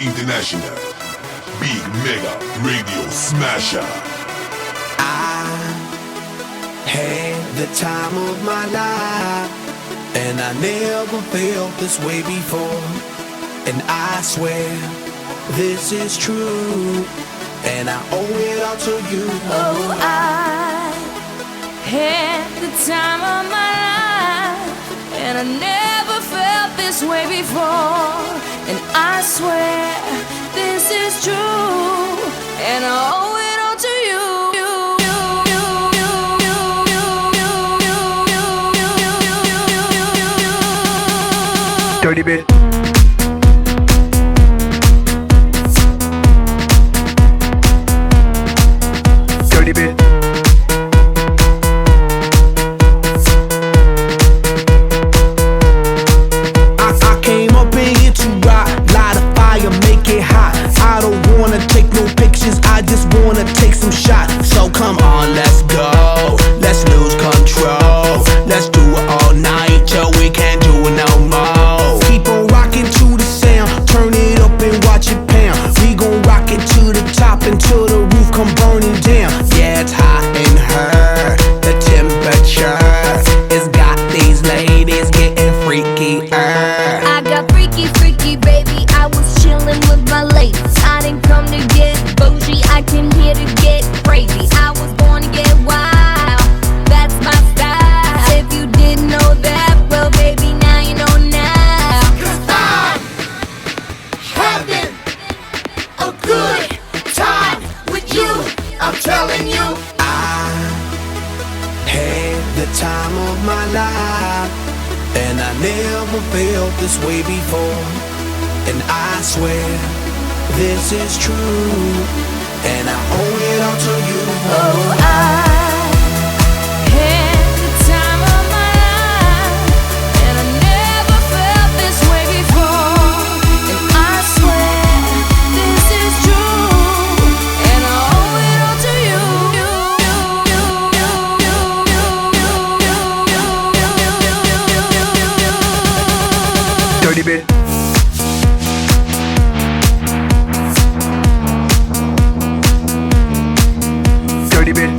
International. Big Mega Radio Smasher. I had the time of my life, and I never felt this way before. And I swear this is true, and I owe it all to you. Oh, I had the time of my life, and I never felt this way before. And I swear this is true, and I owe it all to you. Dirty bit. Dirty bit. I came up in here to rock, light a fire, make it hot. I don't wanna take no pictures, I just wanna take some shots. So come on, let's go, let's lose control. Let's do it all night till we can't do it no more. Keep on rocking to the sound, turn it up and watch it pound. We gon' rock it to the top until the roof come burning down. Yeah, it's hot in her, the temperature has got these ladies getting freaky. I got freaky, freaky, baby. I was chillin' with my ladies. I didn't come to get bougie, I came here to get crazy. I was born to get wild, that's my style. If you didn't know that, well, baby, now you know now. 'Cause I'm having a good time with you, I'm telling you. I had the time of my life, and I never felt this way before. And I swear this is true, and I owe it all to you. Oh, I had the time of my life, and I never felt this way before. And I swear this is true, and I owe it all to you. Dirty bit. Dirty bit.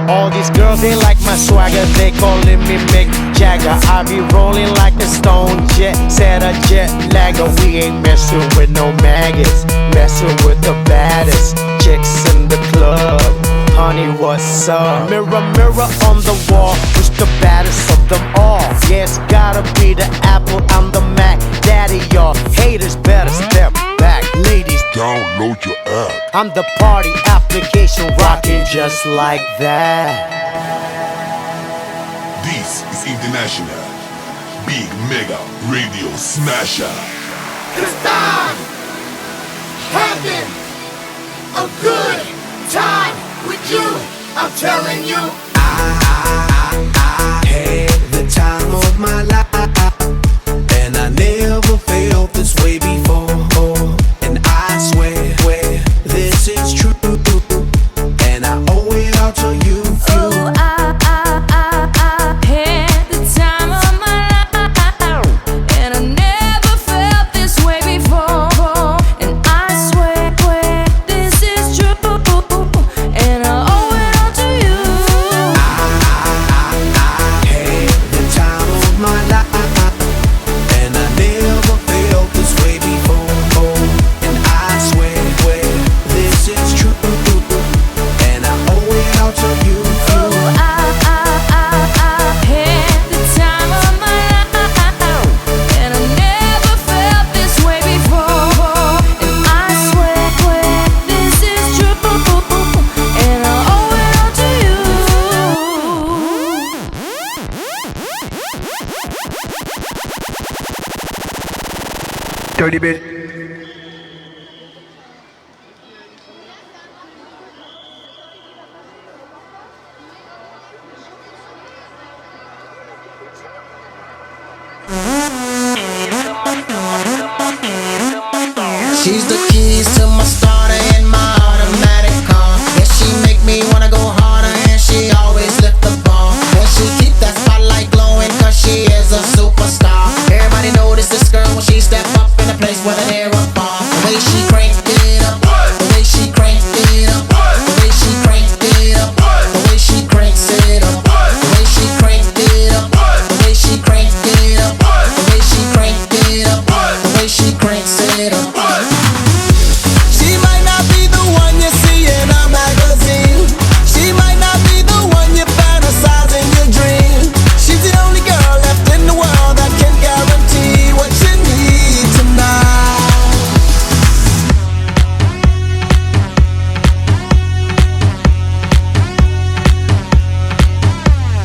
All these girls, they like my swagger, they calling me Mick Jagger. I be rolling like a stone jet, set a jet lagger. We ain't messing with no maggots, messing with the baddest chicks in the club. Honey, what's up? Mirror, mirror on the wall, who's the baddest of them all? Yeah, it's gotta be the Apple, I'm the Mac. Daddy, y'all haters better step back. Ladies, Download your app. I'm the party application rocking just like that. This is International. Big Mega Radio Smasher. 'Cause I'm having a good time with you, I'm telling you. I had the time of my life, and I never felt this way before. And I swear this is true, and I owe it all to you. Oh, I had the time of my life, and I never felt this way before. And I swear this is true, and I owe it all to you. I had the time of my life, and I never felt this way before. And I swear this is true, and I owe it all to you. Oh, I had the time of my life, and I never felt this way before. And I swear this is true, and I owe it all to you. Dirty bit. She's the keys to my starter and my automatic car. Yeah, she make me wanna go harder, and she always lift the bar. And she keep that spotlight glowing.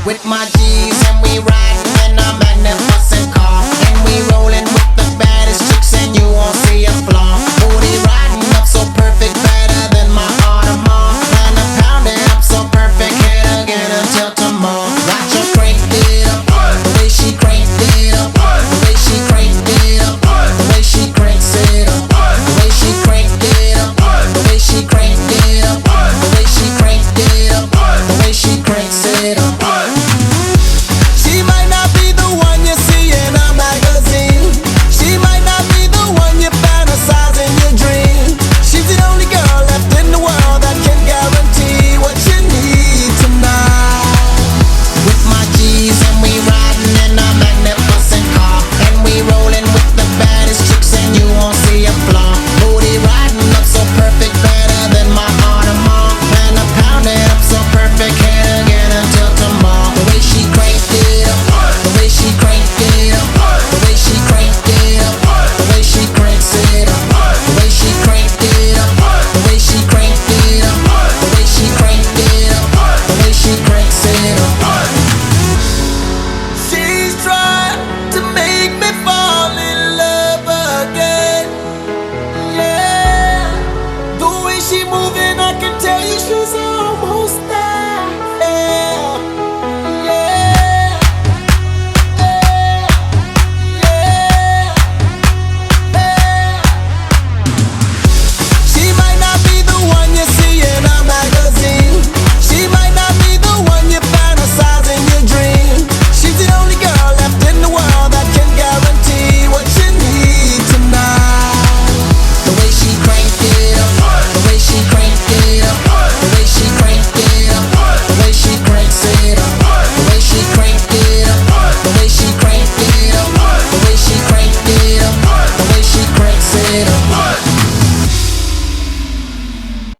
with my G's and we ride in a magnificent